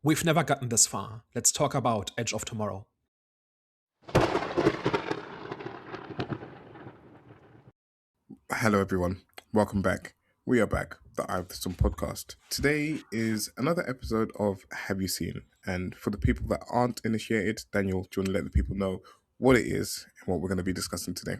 We've never gotten this far. Let's talk about Edge of Tomorrow. Hello, everyone. Welcome back. We are back, the Eye of the Storm podcast. Today is another episode of Have You Seen? And for the people that aren't initiated, Daniel, do you want to let the people know what it is and what we're going to be discussing today?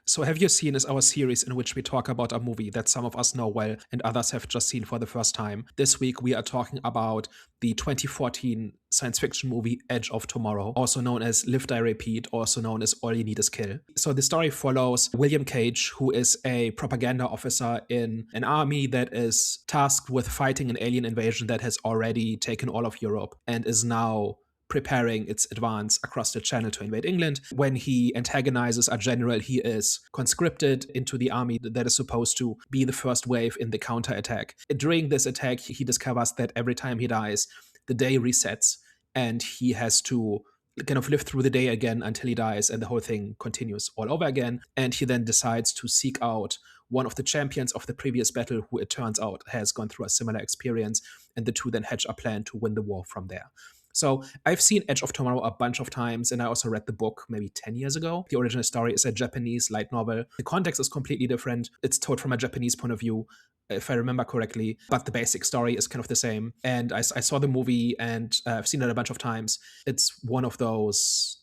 So, Have You Seen is our series in which we talk about a movie that some of us know well and others have just seen for the first time. This week, we are talking about the 2014 science fiction movie Edge of Tomorrow, also known as Live, Die, Repeat, also known as All You Need Is Kill. So, the story follows William Cage, who is a propaganda officer in an army that is tasked with fighting an alien invasion that has already taken all of Europe and is now preparing its advance across the channel to invade England. When he antagonizes a general, he is conscripted into the army that is supposed to be the first wave in the counterattack. During this attack, he discovers that every time he dies, the day resets and he has to kind of live through the day again until he dies, and the whole thing continues all over again. And he then decides to seek out one of the champions of the previous battle, who it turns out has gone through a similar experience, and the two then hatch a plan to win the war from there. So I've seen Edge of Tomorrow a bunch of times, and I also read the book maybe 10 years ago. The original story is a Japanese light novel. The context is completely different. It's told from a Japanese point of view, if I remember correctly, but the basic story is kind of the same. And I saw the movie, and I've seen it a bunch of times. It's one of those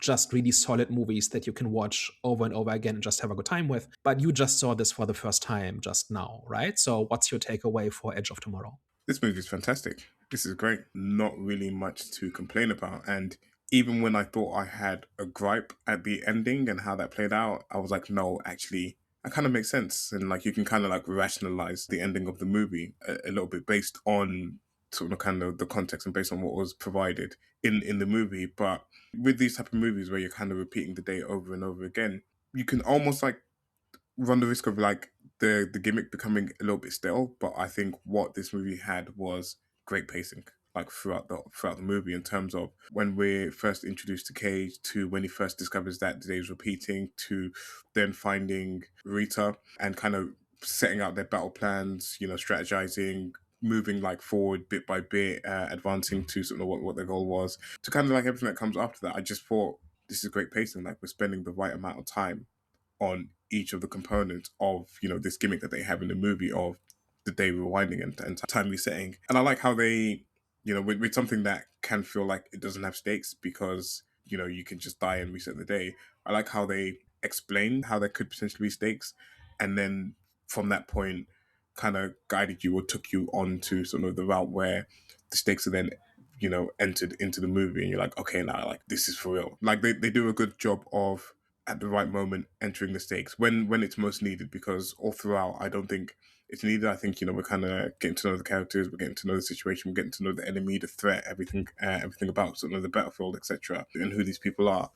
just really solid movies that you can watch over and over again and just have a good time with. But you just saw this for the first time just now, right? So what's your takeaway for Edge of Tomorrow? This movie is fantastic. This is great. Not really much to complain about. And even when I thought I had a gripe at the ending and how that played out, I was like, no, actually, that kind of makes sense. And like you can kind of like rationalize the ending of the movie a little bit based on sort of kind of the context and based on what was provided in the movie. But with these type of movies where you're kind of repeating the day over and over again, you can almost like run the risk of like the gimmick becoming a little bit stale. But I think what this movie had was great pacing, like throughout the movie, in terms of when we're first introduced to Cage, to when he first discovers that the day is repeating, to then finding Rita and kind of setting out their battle plans, strategizing, moving like forward bit by bit, advancing to sort of what their goal was, to kind of like everything that comes after that. I just thought this is great pacing. Like we're spending the right amount of time on each of the components of this gimmick that they have in the movie of the day rewinding and time resetting. And I like how they, with something that can feel like it doesn't have stakes because you can just die and reset the day. I like how they explain how there could potentially be stakes, and then from that point kind of guided you or took you on to sort of the route where the stakes are then entered into the movie, and you're like, okay, now like this is for real. Like they do a good job of at the right moment entering the stakes when it's most needed, because all throughout I don't think it's needed. I think we're kind of getting to know the characters, we're getting to know the situation, we're getting to know the enemy, the threat, everything about sort of the battlefield, etc., and who these people are.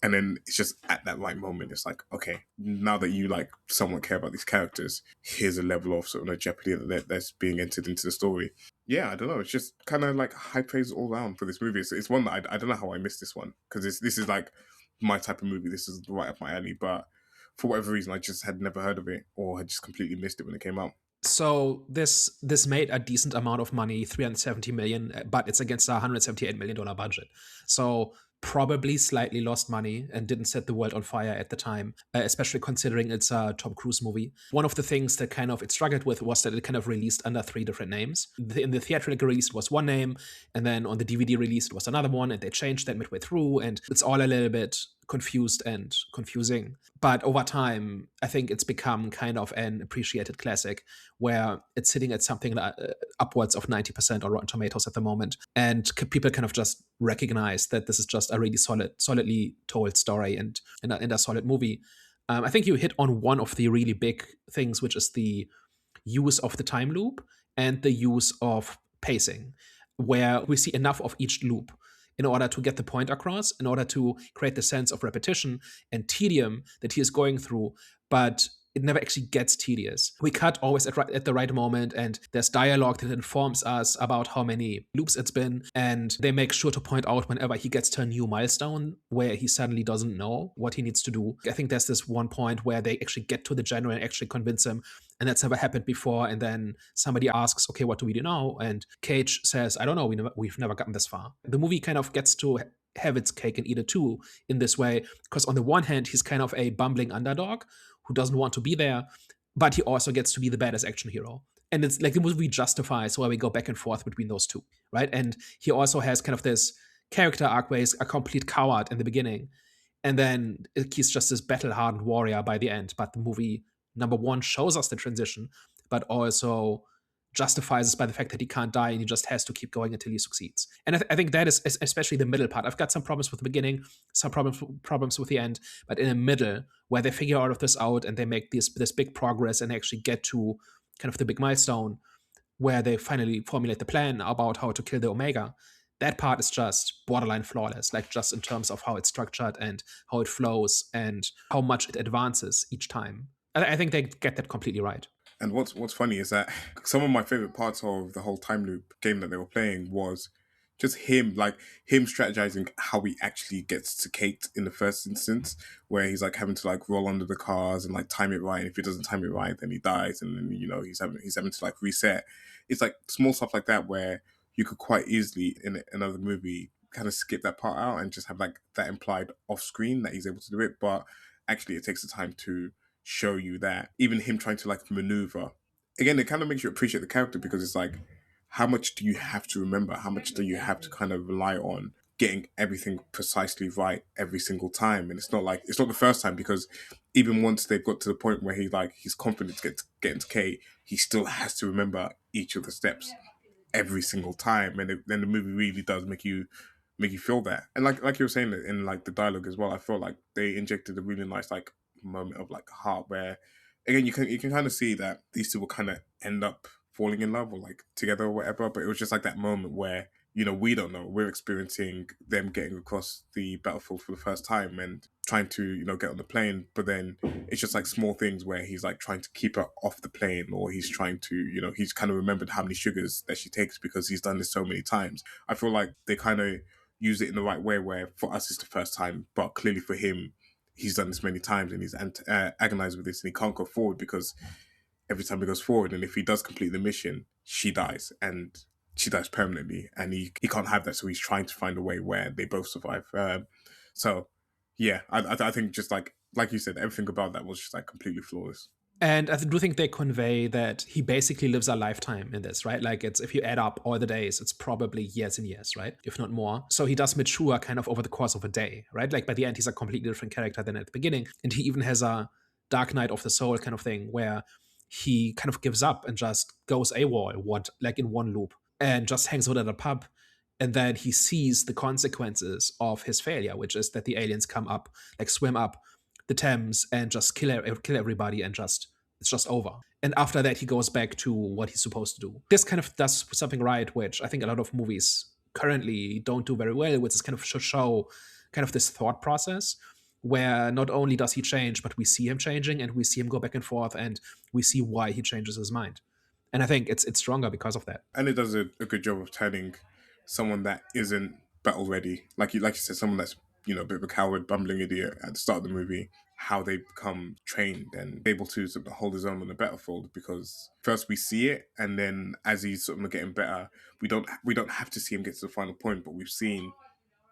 And then it's just at that right moment, it's like, okay, now that you like somewhat care about these characters, here's a level of sort of jeopardy that's being entered into the story. Yeah, I don't know. It's just kind of like high praise all around for this movie. It's one that I don't know how I missed this one, because this is like my type of movie. This is right up my alley. But for whatever reason, I just had never heard of it or had just completely missed it when it came out. So this made a decent amount of money, 370 million, but it's against a $178 million budget. So probably slightly lost money and didn't set the world on fire at the time, especially considering it's a Tom Cruise movie. One of the things that kind of it struggled with was that it kind of released under three different names. In the theatrical release, it was one name, and then on the DVD release, it was another one, and they changed that midway through, and it's all a little bit confused and confusing. But over time, I think it's become kind of an appreciated classic where it's sitting at something upwards of 90% on Rotten Tomatoes at the moment. And people kind of just recognize that this is just a really solidly told story and a solid movie. I think you hit on one of the really big things, which is the use of the time loop and the use of pacing, where we see enough of each loop in order to get the point across, in order to create the sense of repetition and tedium that he is going through. But it never actually gets tedious. We cut always at the right moment, and there's dialogue that informs us about how many loops it's been, and they make sure to point out whenever he gets to a new milestone where he suddenly doesn't know what he needs to do. I think there's this one point where they actually get to the general and actually convince him, and that's never happened before. And then somebody asks, okay, what do we do now? And Cage says, I don't know, we've never gotten this far. The movie kind of gets to have its cake and eat it too in this way, because on the one hand, he's kind of a bumbling underdog who doesn't want to be there, but he also gets to be the badass action hero. And it's like the movie justifies why we go back and forth between those two, right? And he also has kind of this character arc where he's a complete coward in the beginning, and then he's just this battle-hardened warrior by the end. But the movie, number one, shows us the transition, but also justifies it by the fact that he can't die and he just has to keep going until he succeeds. And I think that is especially the middle part. I've got some problems with the beginning, some problems with the end, but in the middle, where they figure all of this out and they make this big progress and actually get to kind of the big milestone where they finally formulate the plan about how to kill the Omega, that part is just borderline flawless, like just in terms of how it's structured and how it flows and how much it advances each time. I think they get that completely right. And what's funny is that some of my favorite parts of the whole time loop game that they were playing was just him strategizing how he actually gets to Kate in the first instance, where he's like having to like roll under the cars and like time it right. And if he doesn't time it right, then he dies, and then he's having to like reset. It's like small stuff like that where you could quite easily in another movie kind of skip that part out and just have like that implied off screen that he's able to do it, but actually it takes the time to show you that even him trying to like maneuver again, it kind of makes you appreciate the character, because it's like, how much do you have to remember, how much do you have to kind of rely on getting everything precisely right every single time. And it's not the first time, because even once they've got to the point where he's confident to get into K, he still has to remember each of the steps every single time. And then the movie really does make you feel that. And like you were saying in like the dialogue as well, I felt like they injected a really nice like moment of like heart, where again you can kind of see that these two will kind of end up falling in love or like together or whatever. But it was just like that moment where we don't know, we're experiencing them getting across the battlefield for the first time and trying to get on the plane, but then it's just like small things where he's like trying to keep her off the plane, or he's trying to he's kind of remembered how many sugars that she takes because he's done this so many times. I feel like they kind of use it in the right way, where for us it's the first time, but clearly for him he's done this many times and he's agonized with this, and he can't go forward because every time he goes forward, and if he does complete the mission, she dies, and she dies permanently, and he can't have that, so he's trying to find a way where they both survive. So yeah, I think just like you said, everything about that was just like completely flawless. And I do think they convey that he basically lives a lifetime in this, right? Like, it's, if you add up all the days, it's probably years and years, right? If not more. So he does mature kind of over the course of a day, right? Like, by the end, he's a completely different character than at the beginning. And he even has a dark night of the soul kind of thing where he kind of gives up and just goes AWOL, like in one loop, and just hangs out at a pub. And then he sees the consequences of his failure, which is that the aliens come up, like swim up the Thames and just kill everybody, and it's just over. And after that, he goes back to what he's supposed to do. This kind of does something right, which I think a lot of movies currently don't do very well, which is kind of show kind of this thought process where not only does he change, but we see him changing, and we see him go back and forth, and we see why he changes his mind. And I think it's stronger because of that. And it does a good job of turning someone that isn't battle ready, like you said, someone that's a bit of a coward, bumbling idiot at the start of the movie, how they become trained and able to sort of hold his own on the battlefield. Because first we see it, and then as he's sort of getting better, we don't have to see him get to the final point, but we've seen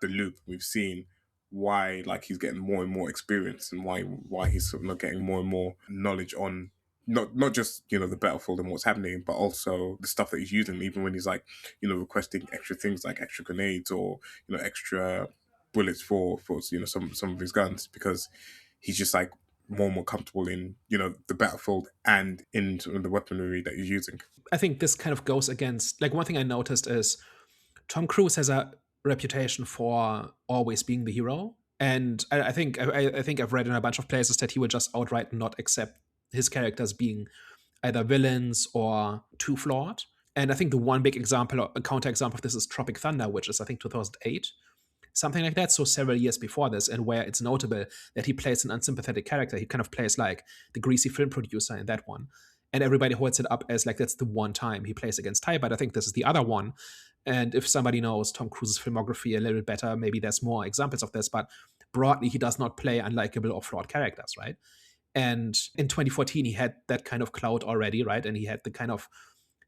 the loop, we've seen why like he's getting more and more experience, and why he's sort of getting more and more knowledge on not just the battlefield and what's happening, but also the stuff that he's using, even when he's like requesting extra things like extra grenades or extra bullets for some of his guns, because he's just like more and more comfortable in the battlefield and in sort of the weaponry that he's using. I think this kind of goes against, like, one thing I noticed is Tom Cruise has a reputation for always being the hero, and I think I've read in a bunch of places that he would just outright not accept his characters being either villains or too flawed. And I think the one big example, or a counterexample of this, is Tropic Thunder, which is I think 2008, something like that. So several years before this, and where it's notable that he plays an unsympathetic character. He kind of plays like the greasy film producer in that one. And everybody holds it up as like that's the one time he plays against Ty, but I think this is the other one. And if somebody knows Tom Cruise's filmography a little bit better, maybe there's more examples of this, but broadly, he does not play unlikable or flawed characters, right? And in 2014, he had that kind of clout already, right? And he had the kind of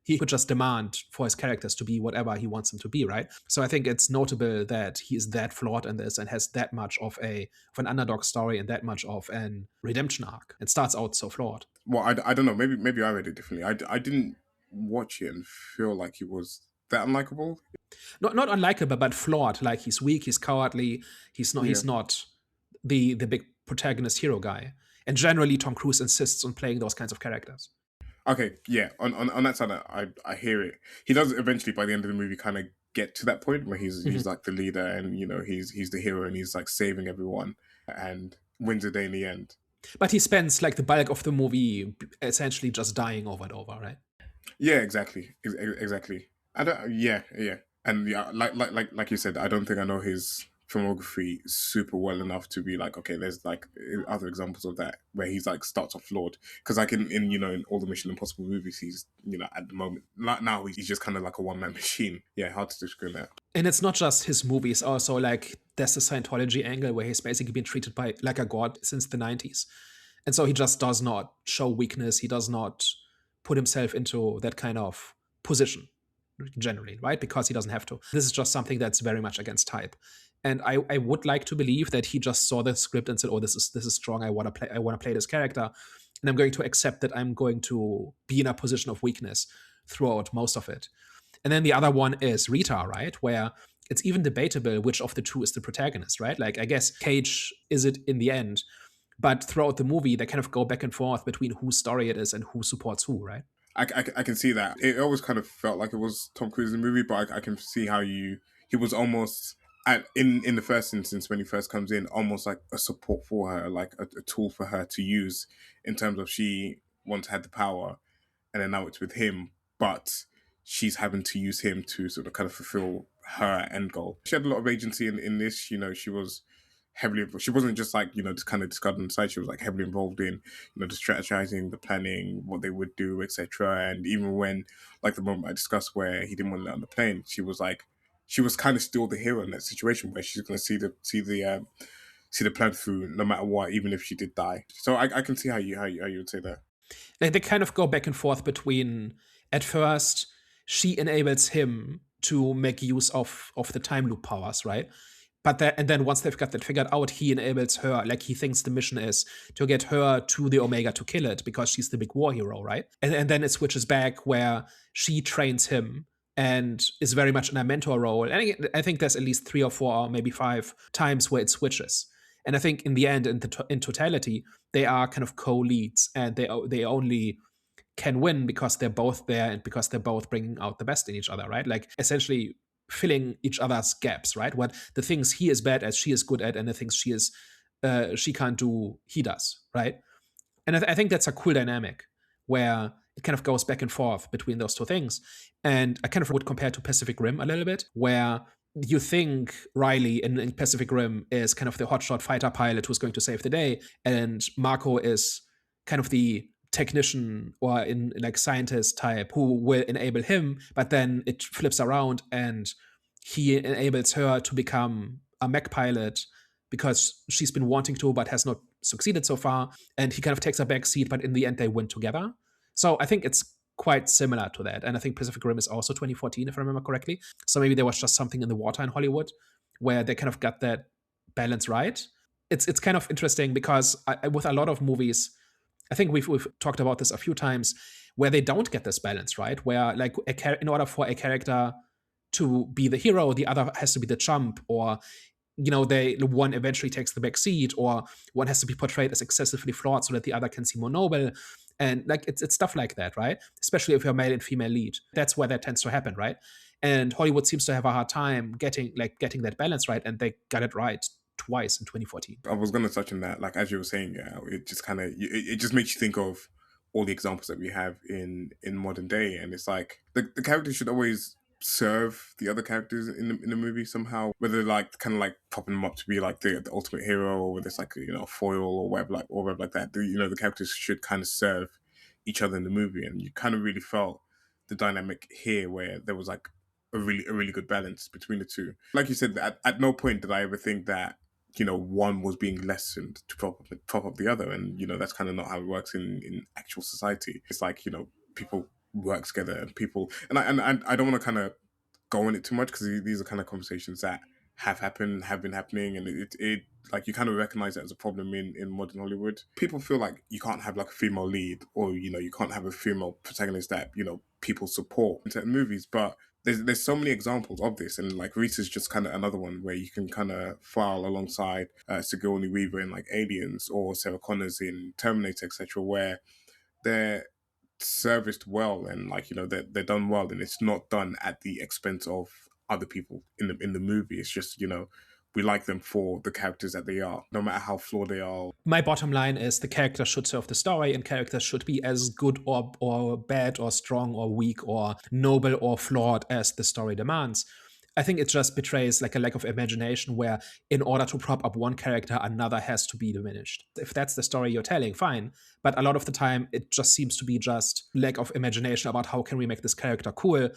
he could just demand for his characters to be whatever he wants them to be, right? So I think it's notable that he is that flawed in this and has that much of an underdog story and that much of an redemption arc. It starts out so flawed. Well, I don't know. Maybe I read it differently. I didn't watch it and feel like he was that unlikable. Not unlikable, but flawed. Like he's weak, he's cowardly, Yeah. he's not the big protagonist hero guy. And generally, Tom Cruise insists on playing those kinds of characters. Okay. Yeah. On that side, I hear it. He does eventually by the end of the movie kind of get to that point where he's Mhm. like the leader and he's the hero and he's like saving everyone and wins the day in the end. But he spends like the bulk of the movie essentially just dying over and over, right? Yeah. Exactly. Exactly. I don't. Yeah. Yeah. And yeah, like you said, I don't think I know his filmography super well enough to be like, okay, there's like other examples of that where he's like starts off flawed. Because like in all the Mission Impossible movies, he's at the moment like now he's just kind of like a one man machine. Yeah, hard to describe that. And it's not just his movies, also like there's the Scientology angle where he's basically been treated by like a god since the 90s. And so he just does not show weakness. He does not put himself into that kind of position generally, right? Because he doesn't have to. This is just something that's very much against type. And I would like to believe that he just saw the script and said, "Oh, this is strong. I want to play this character, and I'm going to accept that I'm going to be in a position of weakness throughout most of it." And then the other one is Rita, right? Where it's even debatable which of the two is the protagonist, right? Like, I guess Cage is it in the end, but throughout the movie, they kind of go back and forth between whose story it is and who supports who, right? I can see that. It always kind of felt like it was Tom Cruise in the movie, but I can see how he was almost in the first instance when he first comes in, almost like a support for her, like a tool for her to use in terms of she once had the power, and then now it's with him, but she's having to use him to sort of kind of fulfill her end goal. She had a lot of agency in this. She was heavily involved. She wasn't just like just kind of discarded on the side. She was like heavily involved in the strategizing, the planning, what they would do, etc. And even when like the moment I discussed where he didn't want to let on the plane, she was kind of still the hero in that situation where she's going to see the plan through no matter what, even if she did die. So I can see how you would say that. Like they kind of go back and forth between at first she enables him to make use of the time loop powers, right? And then once they've got that figured out, he enables her, like he thinks the mission is to get her to the Omega to kill it because she's the big war hero, right? And then it switches back where she trains him and is very much in a mentor role. And I think there's at least 3 or 4 or maybe 5 times where it switches. And I think in the end, in totality, they are kind of co-leads, and they only can win because they're both there and because they're both bringing out the best in each other, right? Like essentially filling each other's gaps, right? What the things he is bad at, she is good at, and the things she can't do, he does, right? And I think that's a cool dynamic where it kind of goes back and forth between those two things. And I kind of would compare to Pacific Rim a little bit, where you think Riley in Pacific Rim is kind of the hotshot fighter pilot who's going to save the day, and Marco is kind of the technician or in like scientist type who will enable him, but then it flips around and he enables her to become a mech pilot because she's been wanting to but has not succeeded so far, and he kind of takes a back seat, but in the end they win together. So I think it's quite similar to that. And I think Pacific Rim is also 2014, if I remember correctly. So maybe there was just something in the water in Hollywood where they kind of got that balance right. It's kind of interesting because with a lot of movies, I think we've talked about this a few times, where they don't get this balance right, where like in order for a character to be the hero, the other has to be the chump, or one eventually takes the back seat, or one has to be portrayed as excessively flawed so that the other can seem more noble. And like it's stuff like that, right? Especially if you're male and female lead. That's where that tends to happen, right? And Hollywood seems to have a hard time getting that balance right, and they got it right twice in 2014. I was going to touch on that, like as you were saying, yeah, it just kind of it just makes you think of all the examples that we have in modern day, and it's like the character should always serve the other characters in the movie somehow, whether like kind of like popping them up to be like the ultimate hero, or whether it's like a foil or whatever like that. The characters should kind of serve each other in the movie, and you kind of really felt the dynamic here where there was like a really good balance between the two. Like you said, at no point did I ever think that one was being lessened to prop up the other, and that's kind of not how it works in actual society. It's like people work together, and people, and I don't want to kind of go on it too much because these are kind of conversations that have happened, have been happening, and it like you kind of recognize that as a problem in modern Hollywood. People feel like you can't have like a female lead, or you can't have a female protagonist that people support in certain movies, but there's so many examples of this, and like Rita's just kind of another one where you can kind of file alongside Sigourney Weaver in like Aliens, or Sarah Connors in Terminator, etc., where they're serviced well, and like they're done well, and it's not done at the expense of other people in the movie. It's just we like them for the characters that they are, no matter how flawed they are. My bottom line is the character should serve the story, and characters should be as good or bad or strong or weak or noble or flawed as the story demands. I think it just betrays like a lack of imagination where in order to prop up one character, another has to be diminished. If that's the story you're telling, fine. But a lot of the time, it just seems to be just lack of imagination about how can we make this character cool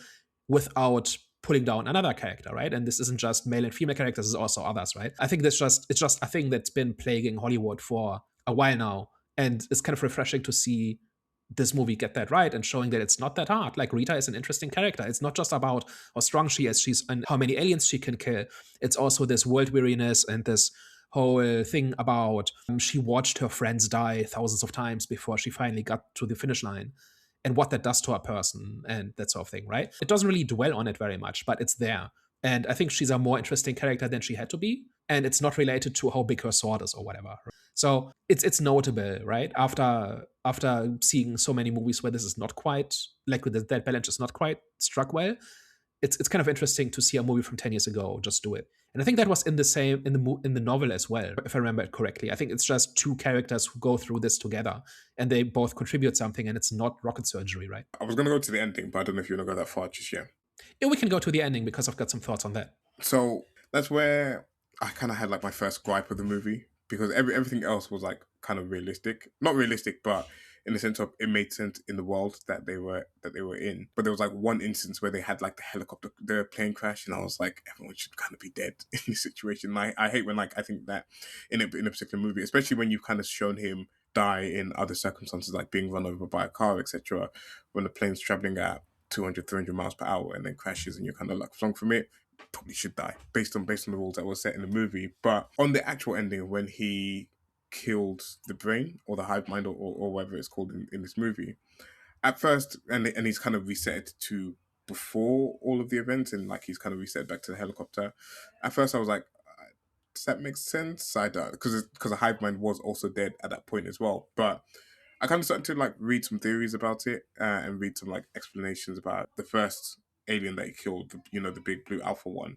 without pulling down another character, right? And this isn't just male and female characters, it's also others, right? I think it's just a thing that's been plaguing Hollywood for a while now. And it's kind of refreshing to see this movie get that right and showing that it's not that hard. Like Rita is an interesting character. It's not just about how strong she is, she's and how many aliens she can kill. It's also this world weariness and this whole thing about she watched her friends die thousands of times before she finally got to the finish line, and what that does to a person and that sort of thing, right? It doesn't really dwell on it very much, but it's there. And I think she's a more interesting character than she had to be. And it's not related to how big her sword is or whatever. So it's notable, right? After seeing so many movies where this is not quite like that balance is not quite struck well, it's kind of interesting to see a movie from 10 years ago just do it. And I think that was in the novel as well, if I remember it correctly. I think it's just two characters who go through this together, and they both contribute something, and it's not rocket surgery, right? I was gonna go to the ending, but I don't know if you want to go that far just yet. Yeah, we can go to the ending because I've got some thoughts on that. So that's where I kind of had like my first gripe with the movie, because everything else was like kind of realistic, not realistic, but in the sense of it made sense in the world that they were in. But there was like one instance where they had like the plane crash, and I was like, everyone should kind of be dead in this situation. And I hate when like I think that in a particular movie, especially when you've kind of shown him die in other circumstances, like being run over by a car, etc. When the plane's traveling at 200, 300 miles per hour and then crashes, and you're kind of like flung from it, probably should die based on the rules that were set in the movie. But on the actual ending, when he killed the brain or the hive mind, or whatever it's called in this movie, at first, and he's kind of reset to before all of the events, and like he's kind of reset back to the helicopter. At first, I was like, does that make sense? I don't, because the hive mind was also dead at that point as well. But I kind of started to like read some theories about it, and read some like explanations about the first alien that he killed, the big blue alpha one.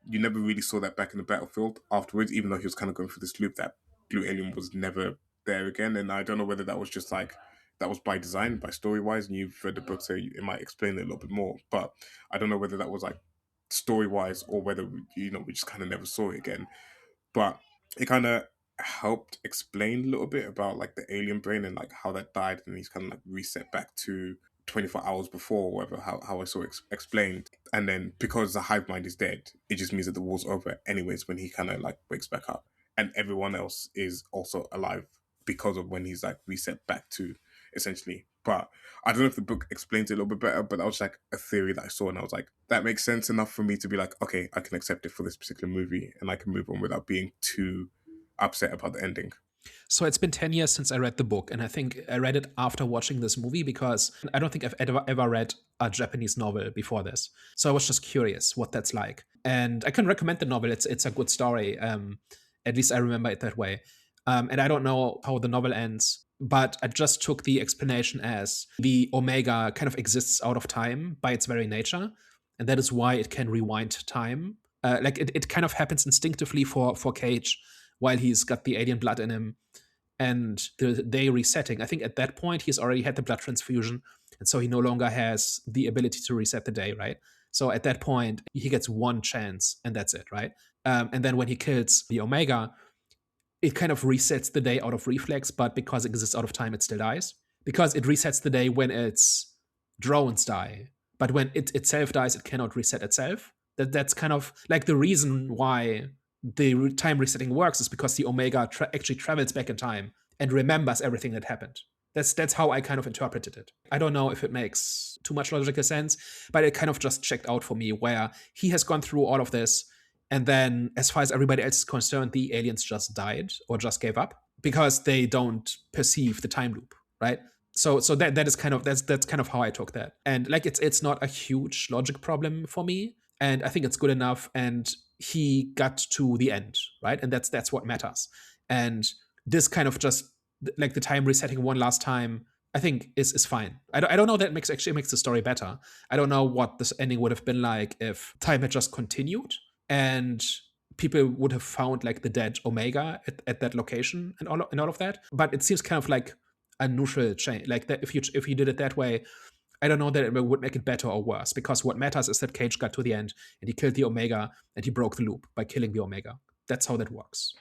You never really saw that back in the battlefield afterwards, even though he was kind of going through this loop that blue alien was never there again. And I don't know whether that was just like that was by design, by story wise, and you've read the book, so it might explain it a little bit more. But I don't know whether that was like story wise, or whether we just kind of never saw it again. But it kind of helped explain a little bit about like the alien brain and like how that died, and he's kind of like reset back to 24 hours before, or whatever, how I saw it explained. And then because the hive mind is dead, it just means that the war's over anyways when he kind of like wakes back up, and everyone else is also alive because of when he's like reset back to, essentially. But I don't know if the book explains it a little bit better, but that was like a theory that I saw, and I was like, that makes sense enough for me to be like, okay, I can accept it for this particular movie, and I can move on without being too upset about the ending. So it's been 10 years since I read the book, and I think I read it after watching this movie because I don't think I've ever read a Japanese novel before this. So I was just curious what that's like. And I can recommend the novel. It's a good story. At least I remember it that way. And I don't know how the novel ends, but I just took the explanation as the Omega kind of exists out of time by its very nature. And that is why it can rewind time. Like it kind of happens instinctively for Cage while he's got the alien blood in him, and the day resetting. I think at that point he's already had the blood transfusion, and so he no longer has the ability to reset the day, right? So at that point, he gets one chance and that's it, right? And then when he kills the Omega, it kind of resets the day out of reflex, but because it exists out of time, it still dies. Because it resets the day when its drones die. But when it itself dies, it cannot reset itself. That's kind of like the reason why the time resetting works is because the Omega actually travels back in time and remembers everything that happened. That's how I kind of interpreted it. I don't know if it makes too much logical sense, but it kind of just checked out for me where he has gone through all of this, and then as far as everybody else is concerned, the aliens just died or just gave up because they don't perceive the time loop, right? So that is kind of that's kind of how I took that. And like it's not a huge logic problem for me, and I think it's good enough. And he got to the end, right? And that's what matters. And this kind of just like the time resetting one last time, I think is fine. I don't know that actually makes the story better. I don't know what this ending would have been like if time had just continued and people would have found like the dead Omega at that location and all of that. But it seems kind of like a neutral change. Like that if you did it that way, I don't know that it would make it better or worse, because what matters is that Cage got to the end and he killed the Omega and he broke the loop by killing the Omega. That's how that works.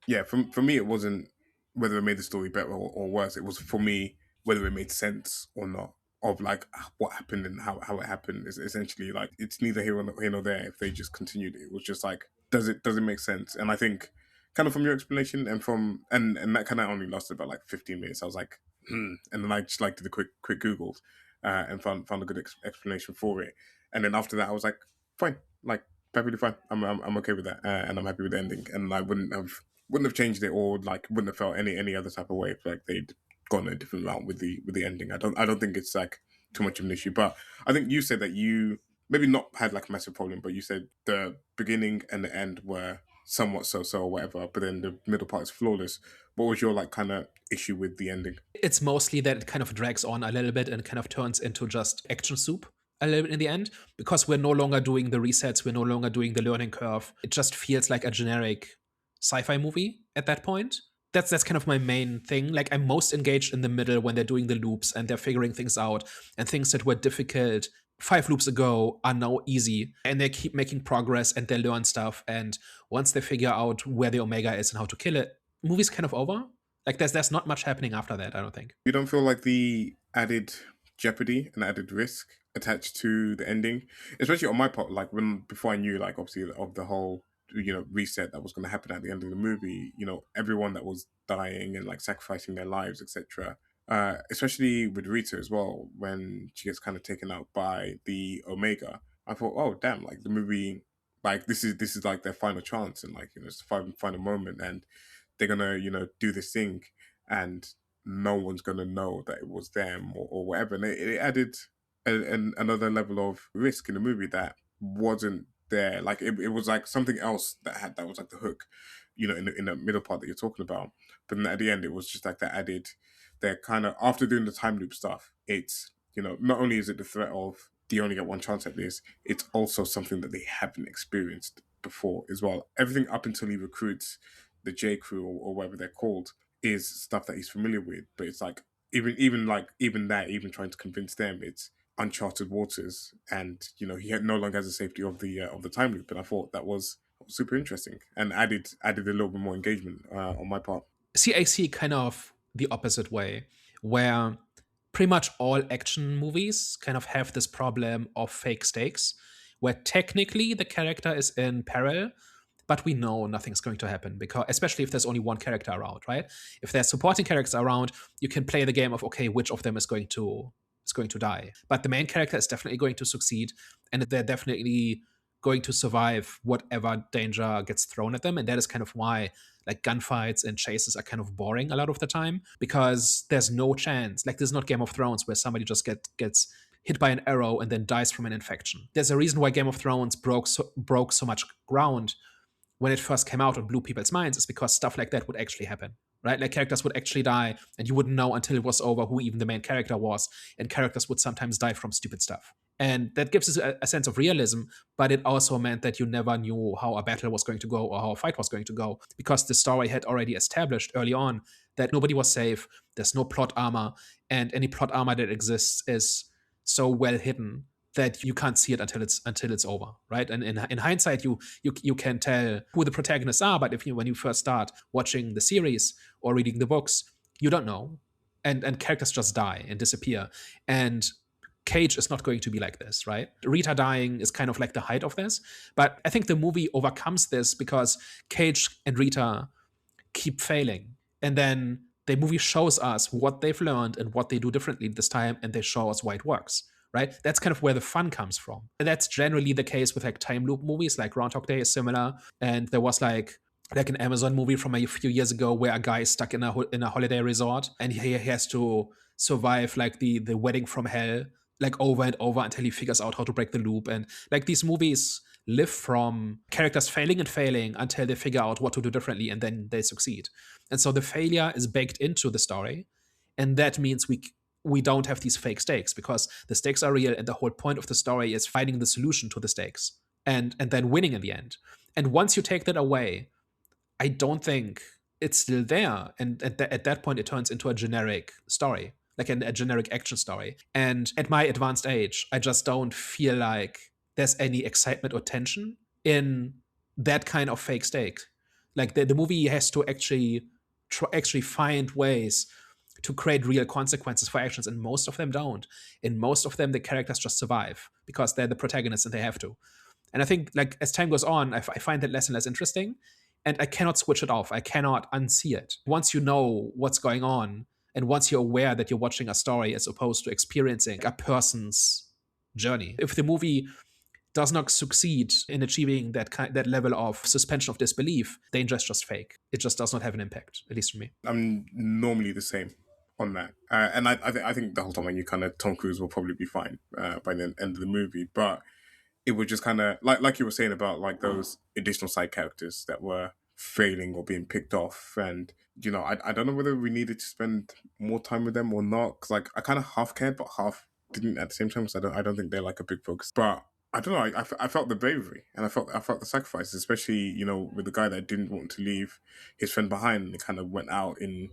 Yeah, for me, it wasn't whether it made the story better or worse. It was for me whether it made sense or not of like what happened and how it happened. Is essentially like it's neither here nor there. If they just continued, it was just like does it make sense? And I think kind of from your explanation and from and that kind of only lasted about like 15 minutes. I was like, and then I just like did a quick Googles and found a good explanation for it. And then after that, I was like, fine, like perfectly fine. I'm okay with that, and I'm happy with the ending. And I wouldn't have changed it or like wouldn't have felt any other type of way if like they'd gone a different route with the ending. I don't think it's like too much of an issue. But I think you said that you maybe not had like a massive problem, but you said the beginning and the end were somewhat so or whatever, but then the middle part is flawless. What was your like kind of issue with the ending? It's mostly that it kind of drags on a little bit and kind of turns into just action soup a little bit in the end, because we're no longer doing the resets, we're no longer doing the learning curve. It just feels like a generic sci-fi movie at that point. That's kind of my main thing. Like I'm most engaged in the middle when they're doing the loops and they're figuring things out, and things that were difficult 5 loops ago are now easy, and they keep making progress and they learn stuff. And once they figure out where the Omega is and how to kill it, movie's kind of over. Like there's not much happening after that, I don't think. You don't feel like the added jeopardy and added risk attached to the ending, especially on my part, like when before I knew like obviously of the whole reset that was going to happen at the end of the movie, everyone that was dying and like sacrificing their lives, etc. Especially with Rita as well, when she gets kind of taken out by the Omega, I thought, oh damn, like the movie, like this is like their final chance and like it's the final moment, and they're gonna do this thing, and no one's gonna know that it was them or whatever. And it added another level of risk in the movie that wasn't there. Like it was like something else that was like the hook, in the middle part that you're talking about. But then at the end, it was just like that added. They're kind of after doing the time loop stuff. It's not only is it the threat of they only get one chance at this, it's also something that they haven't experienced before as well. Everything up until he recruits the J Crew or whatever they're called is stuff that he's familiar with. But it's like even trying to convince them, it's uncharted waters, and he no longer has the safety of the time loop. And I thought that was super interesting and added a little bit more engagement on my part. See, I see kind of the opposite way, where pretty much all action movies kind of have this problem of fake stakes, where technically the character is in peril, but we know nothing's going to happen, because especially if there's only one character around, right? If there's supporting characters around, you can play the game of okay, which of them is going to die. But the main character is definitely going to succeed, and they're definitely going to survive whatever danger gets thrown at them. And that is kind of why like gunfights and chases are kind of boring a lot of the time, because there's no chance. Like there's not Game of Thrones where somebody just gets hit by an arrow and then dies from an infection. There's a reason why Game of Thrones broke so much ground when it first came out and blew people's minds, is because stuff like that would actually happen, right? Like characters would actually die, and you wouldn't know until it was over who even the main character was, and characters would sometimes die from stupid stuff. And that gives us a sense of realism, but it also meant that you never knew how a battle was going to go or how a fight was going to go, because the story had already established early on that nobody was safe, there's no plot armor, and any plot armor that exists is so well hidden that you can't see it until it's over, right? And in hindsight, you can tell who the protagonists are, but if you when you first start watching the series or reading the books, you don't know, and characters just die and disappear, and Cage is not going to be like this, right? Rita dying is kind of like the height of this, but I think the movie overcomes this because Cage and Rita keep failing. And then the movie shows us what they've learned and what they do differently this time, and they show us why it works. Right? That's kind of where the fun comes from. And that's generally the case with like time loop movies, like Groundhog Day is similar. And there was like an Amazon movie from a few years ago where a guy is stuck in a holiday resort and he has to survive like the wedding from hell like over and over until he figures out how to break the loop. And like these movies live from characters failing and failing until they figure out what to do differently and then they succeed. And so the failure is baked into the story. And that means we don't have these fake stakes because the stakes are real and the whole point of the story is finding the solution to the stakes and then winning in the end. And once you take that away, I don't think it's still there. And at that point, it turns into a generic story, like a generic action story. And at my advanced age, I just don't feel like there's any excitement or tension in that kind of fake stake. Like the movie has to actually find ways to create real consequences for actions, and most of them don't. In most of them, the characters just survive because they're the protagonists and they have to. And I think, like as time goes on, I find that less and less interesting, and I cannot switch it off. I cannot unsee it. Once you know what's going on, and once you're aware that you're watching a story as opposed to experiencing a person's journey, if the movie does not succeed in achieving that level of suspension of disbelief, danger is just fake. It just does not have an impact, at least for me. I'm normally the same on that, and I think the whole time I knew kind of Tom Cruise will probably be fine by the end of the movie, but it would just kind of like you were saying about like those additional side characters that were failing or being picked off, and I don't know whether we needed to spend more time with them or not, because like I kind of half cared but half didn't at the same time, because I don't think they're like a big focus, but I don't know. I felt the bravery and I felt the sacrifices, especially with the guy that didn't want to leave his friend behind and kind of went out in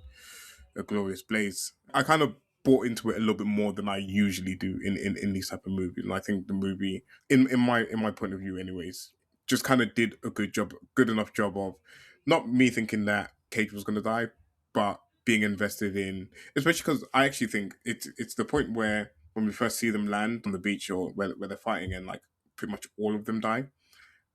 a glorious blaze. I kind of bought into it a little bit more than I usually do in these type of movies, and I think the movie, in my point of view, anyways, just kind of did a good enough job of not me thinking that Cage was going to die, but being invested in, especially because I actually think it's the point where when we first see them land on the beach or where they're fighting and like pretty much all of them die.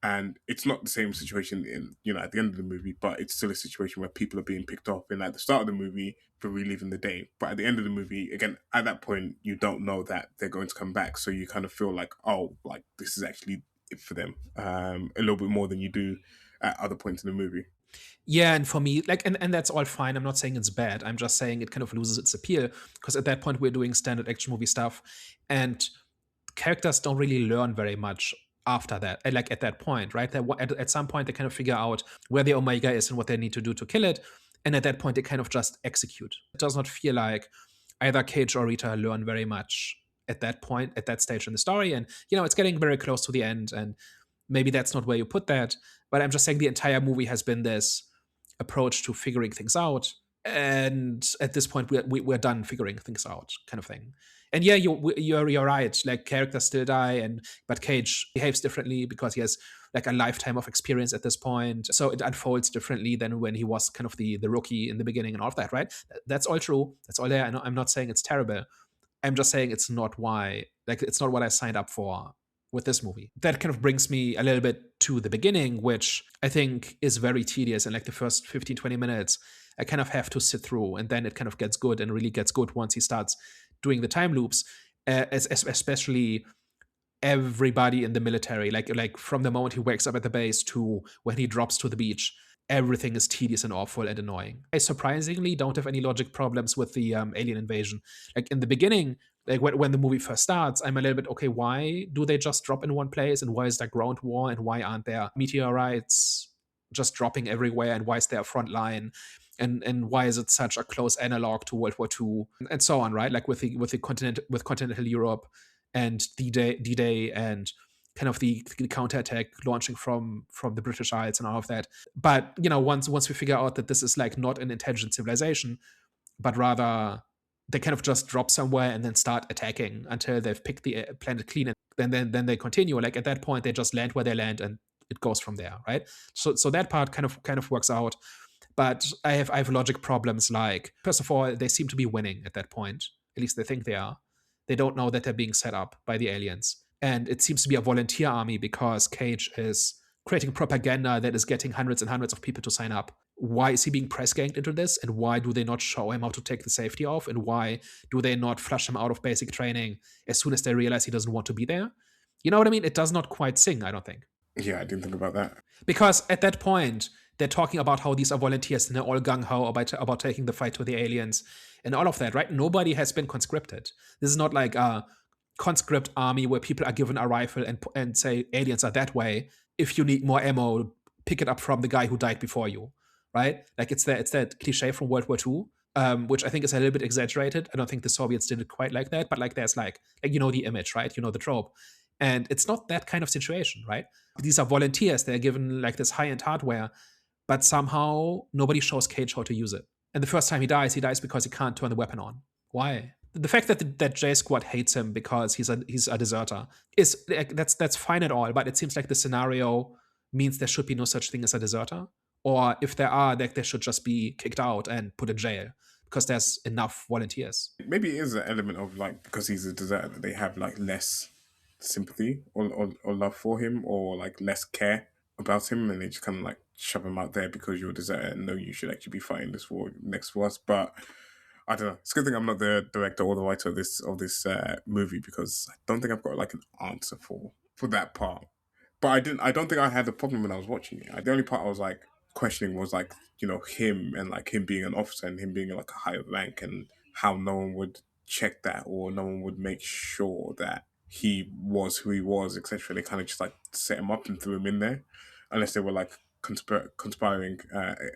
And it's not the same situation at the end of the movie, but it's still a situation where people are being picked off. And at the start of the movie, they're reliving the day. But at the end of the movie, again, at that point, you don't know that they're going to come back. So you kind of feel like, oh, like this is actually it for them. A little bit more than you do at other points in the movie. Yeah, and for me, like, and that's all fine. I'm not saying it's bad. I'm just saying it kind of loses its appeal because at that point we're doing standard action movie stuff, and characters don't really learn very much after that. And like at that point, right? At some point they kind of figure out where the Omega is and what they need to do to kill it, and at that point they kind of just execute. It does not feel like either Cage or Rita learn very much at that point, at that stage in the story, and it's getting very close to the end, and maybe that's not where you put that. But I'm just saying the entire movie has been this approach to figuring things out, and at this point we're done figuring things out, kind of thing. And yeah, you're right, like characters still die, but Cage behaves differently because he has like a lifetime of experience at this point, so it unfolds differently than when he was kind of the rookie in the beginning and all of that, right? That's all true, that's all there. I'm not saying it's terrible, I'm just saying it's not what I signed up for with this movie. That kind of brings me a little bit to the beginning, which I think is very tedious. And like the first 15, 20 minutes, I kind of have to sit through, and then it kind of gets good and really gets good once he starts doing the time loops, especially everybody in the military, like from the moment he wakes up at the base to when he drops to the beach, everything is tedious and awful and annoying. I surprisingly don't have any logic problems with the alien invasion. Like in the beginning, like when the movie first starts, I'm a little bit, okay, why do they just drop in one place, and why is there ground war, and why aren't there meteorites just dropping everywhere, and why is there a front line, and why is it such a close analog to World War II, and so on, right? Like with continental Europe and D-Day and kind of the counterattack launching from the British Isles and all of that. But once we figure out that this is like not an intelligent civilization, but rather they kind of just drop somewhere and then start attacking until they've picked the planet clean. then they continue. Like at that point, they just land where they land, and it goes from there, right? So that part kind of works out. But I have logic problems. Like, first of all, they seem to be winning at that point. At least they think they are. They don't know that they're being set up by the aliens. And it seems to be a volunteer army because Cage is creating propaganda that is getting hundreds and hundreds of people to sign up. Why is he being press ganged into this? And why do they not show him how to take the safety off? And why do they not flush him out of basic training as soon as they realize he doesn't want to be there? You know what I mean? It does not quite sing, I don't think. Yeah, I didn't think about that. Because at that point, they're talking about how these are volunteers and they're all gung ho about taking the fight to the aliens and all of that, right? Nobody has been conscripted. This is not like a conscript army where people are given a rifle and say aliens are that way. If you need more ammo, pick it up from the guy who died before you, right? Like it's that cliche from World War II, which I think is a little bit exaggerated. I don't think the Soviets did it quite like that, but like there's like you know the image, right? You know the trope. And it's not that kind of situation, right? These are volunteers. They're given like this high-end hardware, but somehow nobody shows Cage how to use it. And the first time he dies because he can't turn the weapon on. Why? The fact that J Squad hates him because he's a deserter is like, that's fine at all, but it seems like the scenario means there should be no such thing as a deserter, or if there are, like they should just be kicked out and put in jail because there's enough volunteers. Maybe it is an element of like because he's a deserter that they have like less sympathy or love for him or like less care about him and they just kind of like shove him out there because you're a deserter and no you should actually be fighting this war next to us. But I don't know. It's a good thing I'm not the director or the writer of this movie because I don't think I've got like an answer for that part. But I don't think I had the problem when I was watching it. The only part I was like questioning was like him and like him being an officer and him being like a higher rank and how no one would check that or no one would make sure that he was who he was, etc. They kind of just like set him up and threw him in there, unless they were like conspiring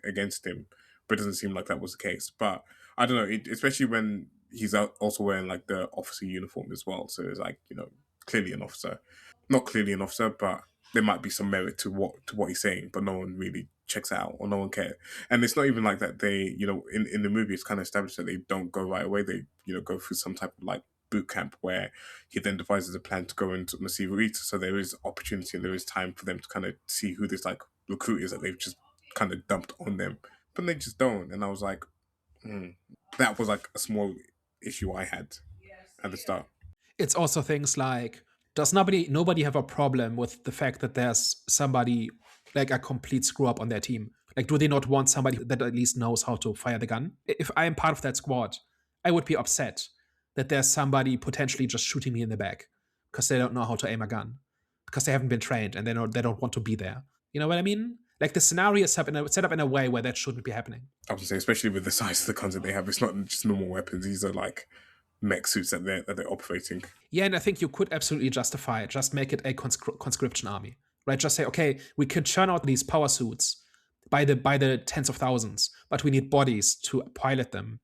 against him. But it doesn't seem like that was the case. But I don't know, especially when he's also wearing like the officer uniform as well. So it's like clearly an officer, not clearly an officer, but there might be some merit to what he's saying, but no one really checks out or no one cares. And it's not even like that they, in the movie it's kind of established that they don't go right away. They, go through some type of like boot camp where he then devises a plan to go into Masivita. So there is opportunity and there is time for them to kind of see who this like recruit is that they've just kind of dumped on them. But they just don't. And I was like, that was like a small issue I had at the start. It's also things like, does nobody have a problem with the fact that there's somebody like a complete screw up on their team? Like, do they not want somebody that at least knows how to fire the gun? If I am part of that squad, I would be upset that there's somebody potentially just shooting me in the back because they don't know how to aim a gun, because they haven't been trained and they don't want to be there. You know what I mean? Like the scenario is set up in a way where that shouldn't be happening. I would say, especially with the size of the guns that they have, it's not just normal weapons. These are like mech suits that they're operating. Yeah, and I think you could absolutely justify it. Just make it a conscription army, right? Just say, okay, we can churn out these power suits by the tens of thousands, but we need bodies to pilot them.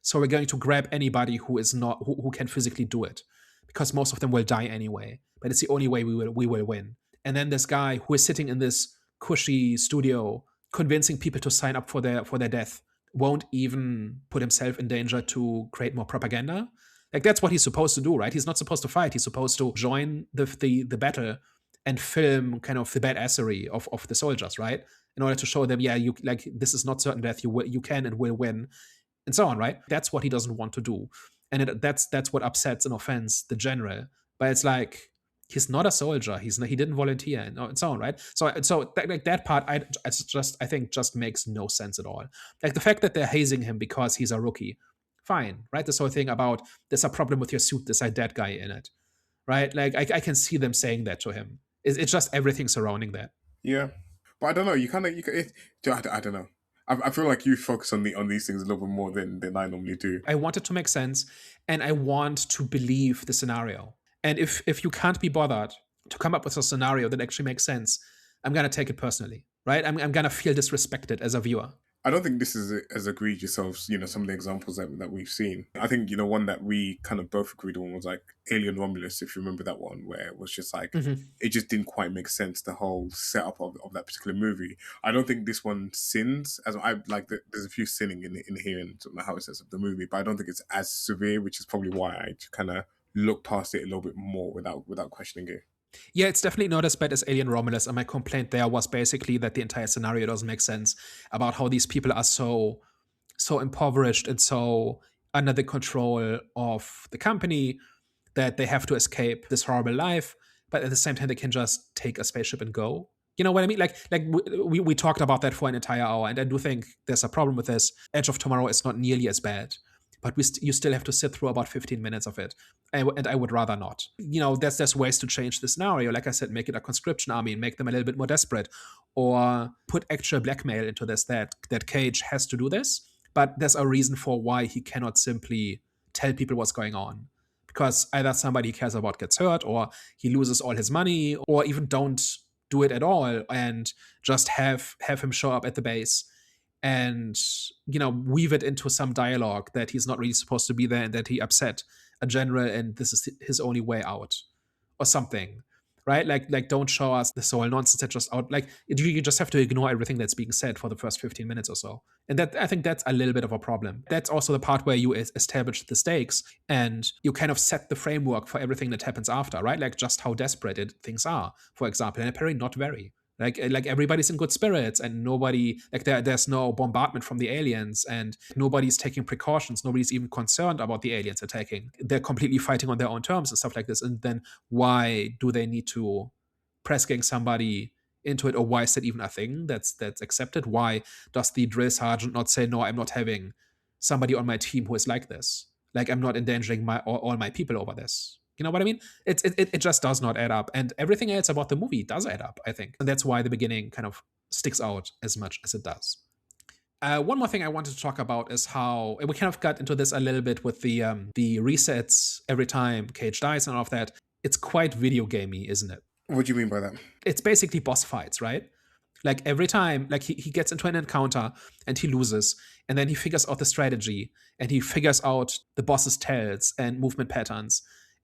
So we're going to grab anybody who can physically do it, because most of them will die anyway. But it's the only way we will win. And then this guy who is sitting in this cushy studio, convincing people to sign up for their death, won't even put himself in danger to create more propaganda. Like that's what he's supposed to do, right? He's not supposed to fight. He's supposed to join the battle and film kind of the badassery of the soldiers, right? In order to show them, yeah, you like this is not certain death. You can and will win, and so on, right? That's what he doesn't want to do, and that's what upsets and offends the general. But it's like he's not a soldier. He didn't volunteer and so on, right? So like that part, I think just makes no sense at all. Like the fact that they're hazing him because he's a rookie, fine, right? This whole thing about there's a problem with your suit, there's a dead guy in it, right? Like I can see them saying that to him. It's just everything surrounding that. Yeah, but I don't know. I don't know. I feel like you focus on these things a little bit more than I normally do. I want it to make sense, and I want to believe the scenario. And if you can't be bothered to come up with a scenario that actually makes sense, I'm gonna take it personally, right? I'm gonna feel disrespected as a viewer. I don't think this is as egregious as some of the examples that we've seen. I think one that we kind of both agreed on was like Alien Romulus, if you remember that one, where it was just like it just didn't quite make sense, the whole setup of that particular movie. I don't think this one sins as I like. There's a few sinning in here and how it says of the movie, but I don't think it's as severe, which is probably why I kind of look past it a little bit more without questioning it. Yeah, it's definitely not as bad as Alien Romulus. And my complaint there was basically that the entire scenario doesn't make sense about how these people are so impoverished and so under the control of the company that they have to escape this horrible life, but at the same time they can just take a spaceship and go. You know what I mean? We talked about that for an entire hour, and I do think there's a problem with this. Edge of Tomorrow is not nearly as bad, but you still have to sit through about 15 minutes of it, and I would rather not. There's ways to change the scenario. Like I said, make it a conscription army and make them a little bit more desperate, or put actual blackmail into this that Cage has to do this, but there's a reason for why he cannot simply tell people what's going on, because either somebody he cares about gets hurt, or he loses all his money, or even don't do it at all and just have him show up at the base and weave it into some dialogue that he's not really supposed to be there and that he upset a general and this is his only way out or something, right? Like don't show us this whole nonsense that just out, like you just have to ignore everything that's being said for the first 15 minutes or so. And that, I think that's a little bit of a problem. That's also the part where you establish the stakes and you kind of set the framework for everything that happens after, right? Like just how desperate things are, for example, and apparently not very. Like everybody's in good spirits and nobody, like there's no bombardment from the aliens and nobody's taking precautions. Nobody's even concerned about the aliens attacking. They're completely fighting on their own terms and stuff like this. And then why do they need to press gang somebody into it, or why is that even a thing that's accepted? Why does the drill sergeant not say, no, I'm not having somebody on my team who is like this? Like I'm not endangering all my people over this. You know what I mean? It just does not add up. And everything else about the movie does add up, I think. And that's why the beginning kind of sticks out as much as it does. One more thing I wanted to talk about is how, and we kind of got into this a little bit with the resets every time Cage dies and all of that. It's quite video gamey, isn't it? What do you mean by that? It's basically boss fights, right? Like every time, like he gets into an encounter and he loses, and then he figures out the strategy and he figures out the boss's tells and movement patterns.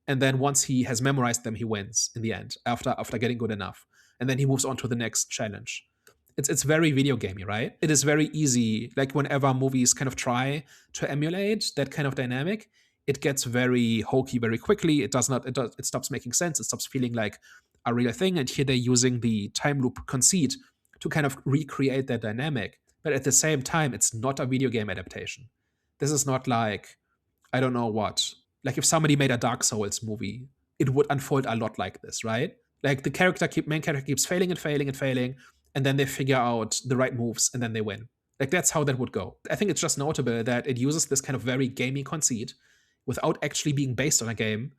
And then once he has memorized them, he wins in the end after getting good enough. And then he moves on to the next challenge. It's very video gamey, right? It is very easy. Like whenever movies kind of try to emulate that kind of dynamic, it gets very hokey very quickly. It stops making sense. It stops feeling like a real thing. And here they're using the time loop conceit to kind of recreate that dynamic. But at the same time, it's not a video game adaptation. This is not like, I don't know what. Like if somebody made a Dark Souls movie, it would unfold a lot like this, right? Like the main character keeps failing and failing and failing, and then they figure out the right moves and then they win. Like that's how that would go. I think it's just notable that it uses this kind of very gamey conceit without actually being based on a game,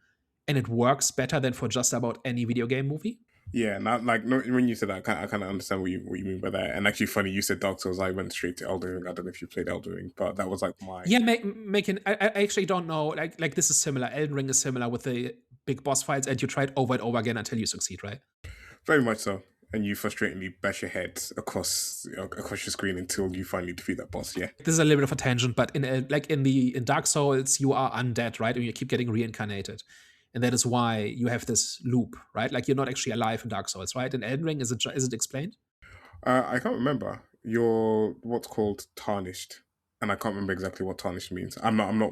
and it works better than for just about any video game movie. Yeah, not like no, when you said that, I kind of understand what you mean by that. And actually, funny you said Dark Souls. I went straight to Elden Ring. I don't know if you played Elden Ring, but that was like my Yeah, making. I actually don't know. Like this is similar. Elden Ring is similar with the big boss fights, and you try it over and over again until you succeed, right? very much so. And you frustratingly bash your head across your screen until you finally defeat that boss. Yeah, This is a little bit of a tangent, but in Dark Souls, you are undead, right? And you keep getting reincarnated. And that is why you have this loop, right? Like you're not actually alive in Dark Souls, right? In Elden Ring, is it explained? I can't remember. You're what's called tarnished, and I can't remember exactly what tarnished means. I'm not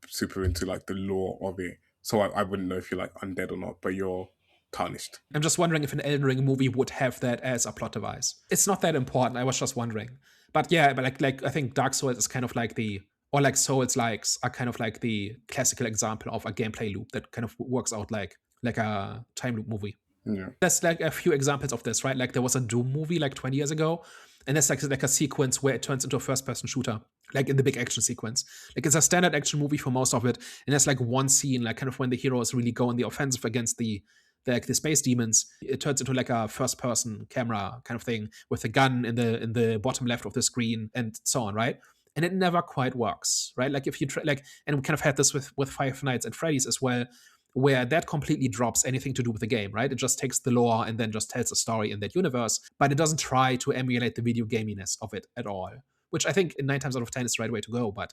super into like the lore of it, so I wouldn't know if you're like undead or not. But you're tarnished. I'm just wondering if an Elden Ring movie would have that as a plot device. It's not that important. I was just wondering. But yeah, but like I think Dark Souls is kind of like or like Souls likes are kind of like the classical example of a gameplay loop that kind of works out like a time loop movie. Yeah. There's like a few examples of this, right? Like there was a Doom movie like 20 years ago, and there's like a sequence where it turns into a first-person shooter, like in the big action sequence. Like it's a standard action movie for most of it, and there's like one scene, like kind of when the heroes really go on the offensive against the space demons. It turns into like a first-person camera kind of thing with a gun in the bottom left of the screen and so on, right? And it never quite works, right? Like if you try, like, and we kind of had this with Five Nights at Freddy's as well, where that completely drops anything to do with the game, right? It just takes the lore and then just tells a story in that universe, but it doesn't try to emulate the video gaminess of it at all. Which I think in 9 times out of 10 is the right way to go, but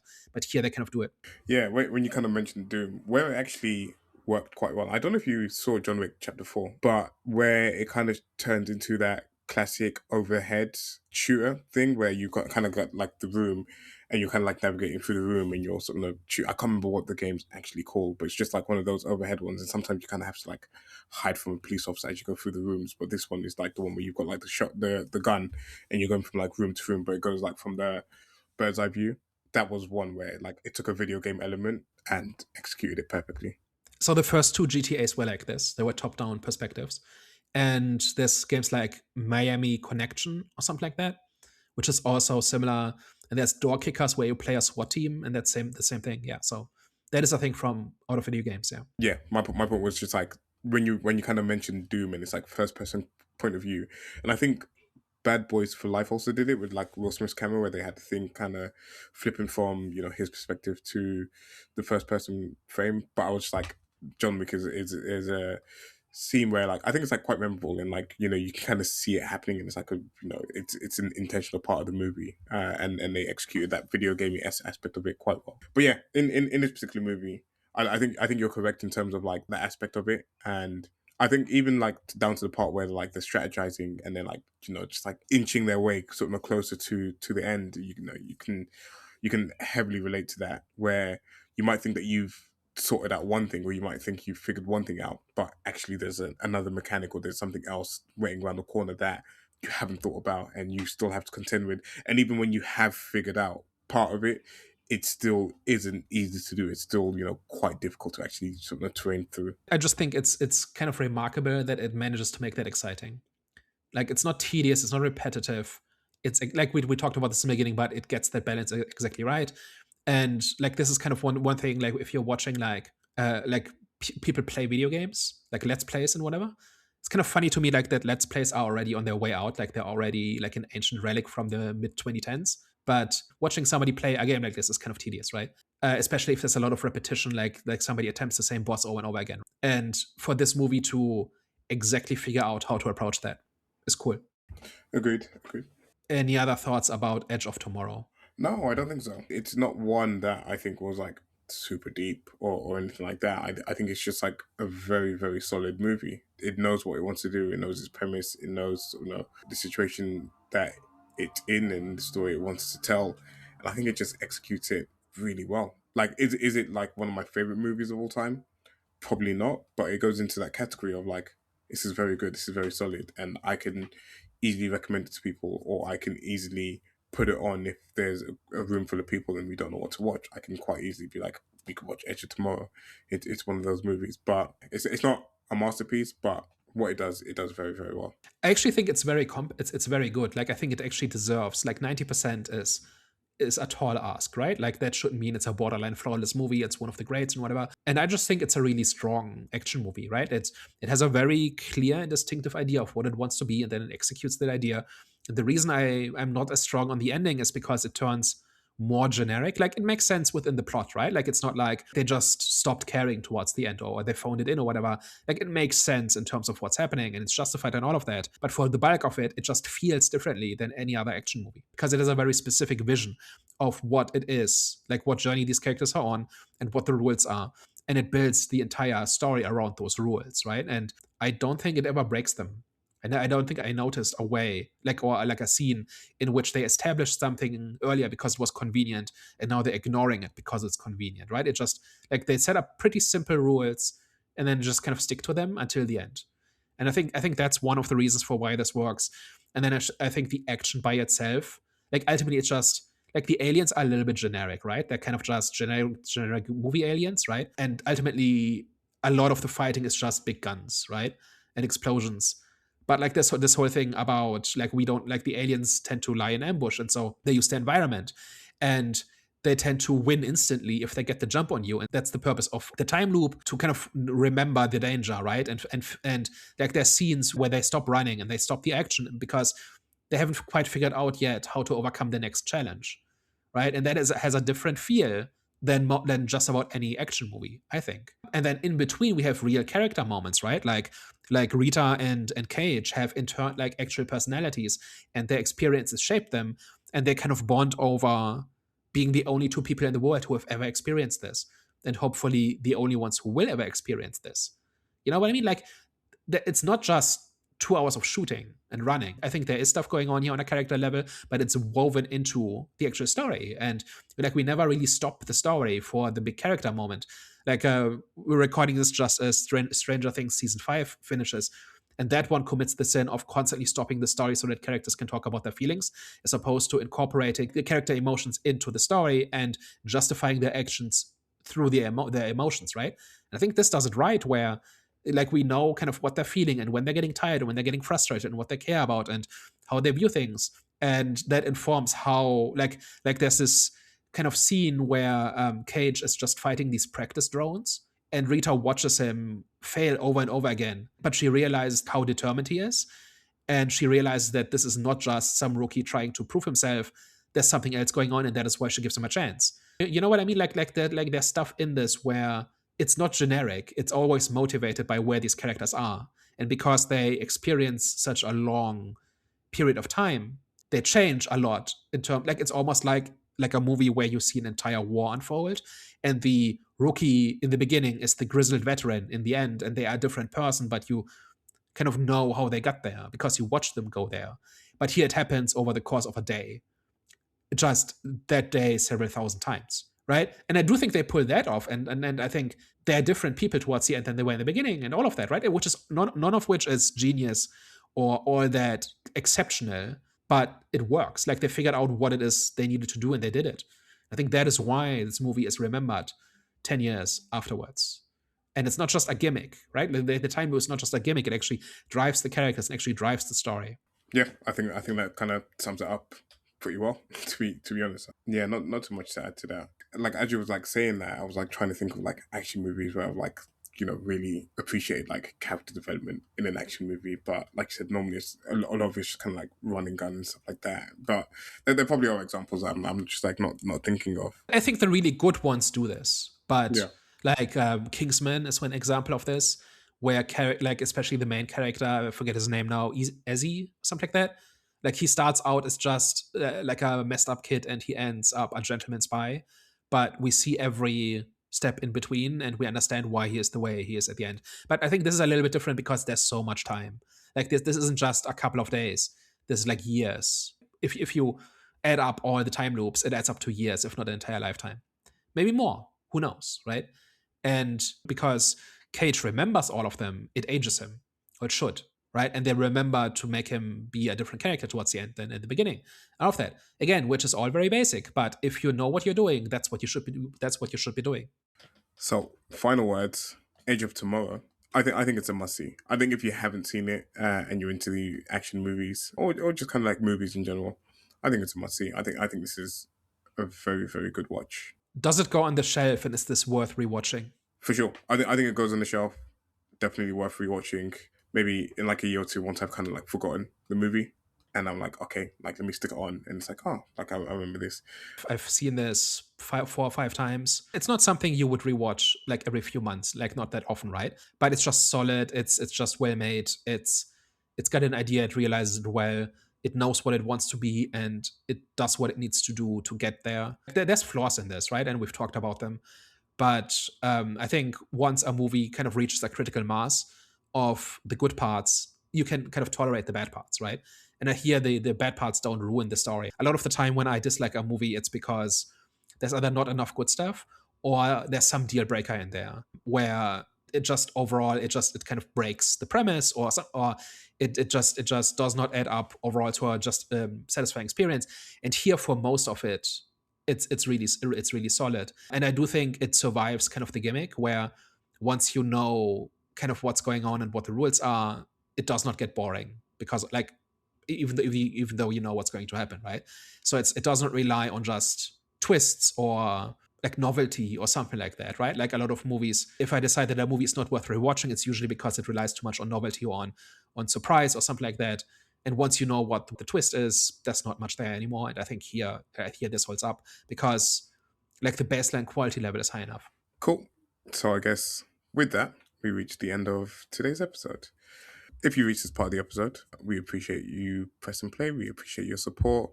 here they kind of do it. Yeah, when you kind of mentioned Doom, where it actually worked quite well. I don't know if you saw John Wick Chapter 4, but where it kind of turned into that classic overhead shooter thing where you got kind of got like the room and you're kind of like navigating through the room and you're sort of shoot. I can't remember what the game's actually called, but it's just like one of those overhead ones. And sometimes you kind of have to like hide from a police officer as you go through the rooms. But this one is like the one where you've got like the gun, and you're going from like room to room, but it goes like from the bird's eye view. That was one where like it took a video game element and executed it perfectly. So the first two GTAs were like this. They were top-down perspectives. And there's games like Miami Connection or something like that, which is also similar. And there's Door Kickers where you play a SWAT team, and that's the same thing. Yeah. So that is a thing from out of video games. Yeah. Yeah, my point was just like when you kind of mentioned Doom and it's like first person point of view, and I think Bad Boys for Life also did it with like Will Smith's camera where they had the thing kind of flipping from his perspective to the first person frame. But I was just like, John Wick is a scene where like I think it's like quite memorable and like you can kind of see it happening and it's like it's an intentional part of the movie and they executed that video gaming aspect of it quite well. But yeah, in this particular movie, I think you're correct in terms of like that aspect of it. And I think even like down to the part where like they're strategizing and they're like just like inching their way sort of closer to the end. You can heavily relate to that where you might think that you've sorted out one thing or you might think you've figured one thing out, but actually there's another mechanic or there's something else waiting around the corner that you haven't thought about and you still have to contend with. And even when you have figured out part of it, it still isn't easy to do. It's still, quite difficult to actually sort of train through. I just think it's kind of remarkable that it manages to make that exciting. Like it's not tedious, it's not repetitive. It's like we talked about this in the beginning, but it gets that balance exactly right. And like this is kind of one thing. Like if you're watching people play video games, like let's plays and whatever, it's kind of funny to me like that let's plays are already on their way out, like they're already like an ancient relic from the mid 2010s. But watching somebody play a game like this is kind of tedious, right? Especially if there's a lot of repetition, like somebody attempts the same boss over and over again. And for this movie to exactly figure out how to approach that is cool. Agreed. Any other thoughts about Edge of Tomorrow? No, I don't think so. It's not one that I think was like super deep or anything like that. I think it's just like a very, very solid movie. It knows what it wants to do. It knows its premise. It knows, the situation that it's in and the story it wants to tell. And I think it just executes it really well. Like, is it like one of my favorite movies of all time? Probably not, but it goes into that category of like, this is very good, this is very solid, and I can easily recommend it to people, or I can easily put it on if there's a room full of people and we don't know what to watch. I can quite easily be like, we could watch Edge of Tomorrow. It's one of those movies, but it's not a masterpiece, but what it does very, very well. I actually think it's it's very good. Like I think it actually deserves like 90% is a tall ask, right? Like that shouldn't mean it's a borderline flawless movie. It's one of the greats and whatever. And I just think it's a really strong action movie, right? It has a very clear and distinctive idea of what it wants to be, and then it executes that idea. The reason I'm not as strong on the ending is because it turns more generic. Like it makes sense within the plot, right? Like it's not like they just stopped caring towards the end or they phoned it in or whatever. Like it makes sense in terms of what's happening and it's justified and all of that. But for the bulk of it, it just feels differently than any other action movie because it has a very specific vision of what it is, like what journey these characters are on and what the rules are. And it builds the entire story around those rules, right? And I don't think it ever breaks them. And I don't think I noticed a way, or a scene in which they established something earlier because it was convenient, and now they're ignoring it because it's convenient, right? It just like they set up pretty simple rules and then just kind of stick to them until the end. And I think that's one of the reasons for why this works. And then I think the action by itself, like ultimately, it's just like the aliens are a little bit generic, right? They're kind of just generic movie aliens, right? And ultimately, a lot of the fighting is just big guns, right? And explosions. But like this whole thing about like we don't like the aliens tend to lie in ambush, and so they use the environment, and they tend to win instantly if they get the jump on you, and that's the purpose of the time loop to kind of remember the danger, right? And like there's scenes where they stop running and they stop the action because they haven't quite figured out yet how to overcome the next challenge, right? And that has a different feel than just about any action movie, I think. And then in between we have real character moments, right? Like Rita and Cage have in turn like actual personalities, and their experiences shape them, and they kind of bond over being the only two people in the world who have ever experienced this, and hopefully the only ones who will ever experience this. You know what I mean? Like it's not just 2 hours of shooting. and running. I think there is stuff going on here on a character level, but it's woven into the actual story. And like we never really stop the story for the big character moment. Like we're recording this just as Stranger Things season 5 finishes. And that one commits the sin of constantly stopping the story so that characters can talk about their feelings, as opposed to incorporating the character emotions into the story and justifying their actions through their emotions, right? And I think this does it right, where like we know kind of what they're feeling and when they're getting tired and when they're getting frustrated and what they care about and how they view things, and that informs how like there's this kind of scene where Cage is just fighting these practice drones, and Rita watches him fail over and over again, but she realized how determined he is, and she realizes that this is not just some rookie trying to prove himself. There's something else going on, and that is why she gives him a chance. You know what I mean? Like that. Like there's stuff in this where it's not generic. It's always motivated by where these characters are, and because they experience such a long period of time, they change a lot in terms. Like it's almost like a movie where you see an entire war unfold, and the rookie in the beginning is the grizzled veteran in the end, and they are a different person, but you kind of know how they got there because you watch them go there. But here it happens over the course of a day, just that day several thousand times, right? And I do think they pull that off, and I think they're different people towards the end than they were in the beginning, and all of that, right? Which is none of which is genius or all that exceptional, but it works. Like they figured out what it is they needed to do, and they did it. I think that is why this movie is remembered 10 years afterwards. And it's not just a gimmick, right? The time was not just a gimmick; it actually drives the characters and actually drives the story. Yeah, I think that kind of sums it up pretty well. To be honest, yeah, not too much to add to that. Like as you was like saying that, I was like trying to think of like action movies where I've like really appreciated like character development in an action movie. But like you said, normally it's a lot of it's just kind of like running gun and stuff like that. But there probably are examples I'm just like not thinking of. I think the really good ones do this, but Yeah, like Kingsman is one example of this, where like especially the main character, I forget his name now, Ezzy, something like that. Like he starts out as just like a messed up kid, and he ends up a gentleman spy. But we see every step in between, and we understand why he is the way he is at the end. But I think this is a little bit different because there's so much time. Like this isn't just a couple of days. This is like years. If you add up all the time loops, it adds up to years, if not an entire lifetime. Maybe more. Who knows, right? And because Cage remembers all of them, it ages him, or it should, right? And they remember to make him be a different character towards the end than in the beginning. All of that, again, which is all very basic. But if you know what you're doing, that's what you should be. That's what you should be doing. So, final words. Age of Tomorrow. I think it's a must see. I think if you haven't seen it and you're into the action movies or just kind of like movies in general, I think it's a must see. I think this is a very very good watch Does it go on the shelf, and is this worth rewatching? for sure. I think it goes on the shelf. Definitely worth rewatching. Maybe in like a year or two, once I've kind of like forgotten the movie, and I'm like, okay, like let me stick it on, and it's like, oh, like I remember this. I've seen this 4 or 5 times. It's not something you would rewatch like every few months, like not that often, right? But it's just solid. It's just well made. It's got an idea. It realizes it well. It knows what it wants to be, and it does what it needs to do to get there. There's flaws in this, right? And we've talked about them. But I think once a movie kind of reaches a critical mass of the good parts, you can kind of tolerate the bad parts, right? And I hear the bad parts don't ruin the story. A lot of the time when I dislike a movie, it's because there's either not enough good stuff or there's some deal breaker in there where it just overall it kind of breaks the premise, or it just does not add up overall to a just satisfying experience. And here for most of it, it's really solid. And I do think it survives kind of the gimmick where once you know kind of what's going on and what the rules are, it does not get boring because like even though you know what's going to happen, right? So it doesn't rely on just twists or like novelty or something like that, right? Like a lot of movies, if I decide that a movie is not worth rewatching, it's usually because it relies too much on novelty or on surprise or something like that. And once you know what the twist is, there's not much there anymore. And I think here this holds up because like the baseline quality level is high enough. Cool. So I guess with that, we reached the end of today's episode. If you reached this part of the episode, we appreciate you press and play. We appreciate your support.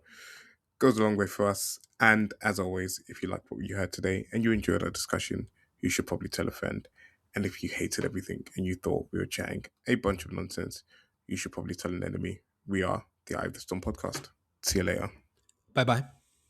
Goes a long way for us. And as always, if you liked what you heard today and you enjoyed our discussion, you should probably tell a friend. And if you hated everything and you thought we were chatting a bunch of nonsense, you should probably tell an enemy. We are the Eye of the Storm podcast. See you later. Bye bye.